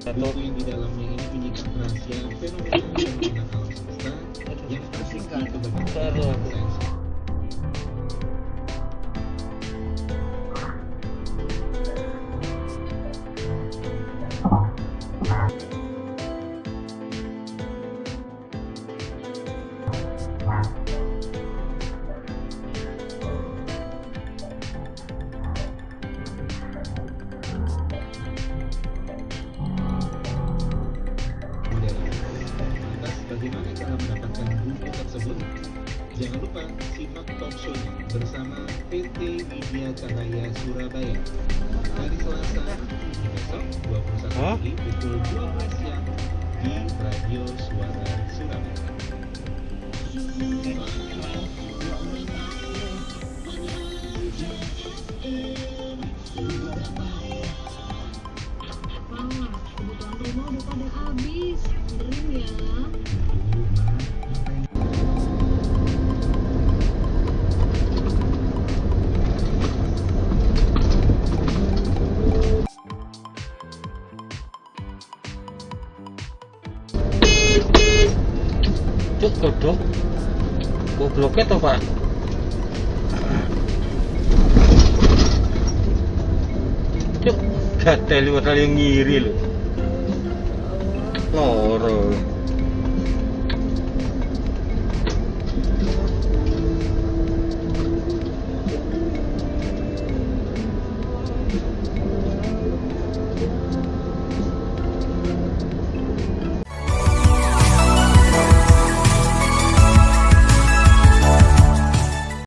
Buku yang di dalamnya ini menyikat rahasia fenomena alam semesta yang tersingkap ke berbagai sains. Bagaimana cara mendapatkan buku tersebut? Jangan lupa simak talk show-nya bersama PT Media Cahaya Surabaya hari Selasa besok 21 Juli pukul 12 siang di Radio Suara Surabaya. Kebutuhan rumah udah pada habis, benerin ya. Cuk, goblok. Gobloknya toh, Pak. Cuk, gatel padahal yang ngiri lho. Loro.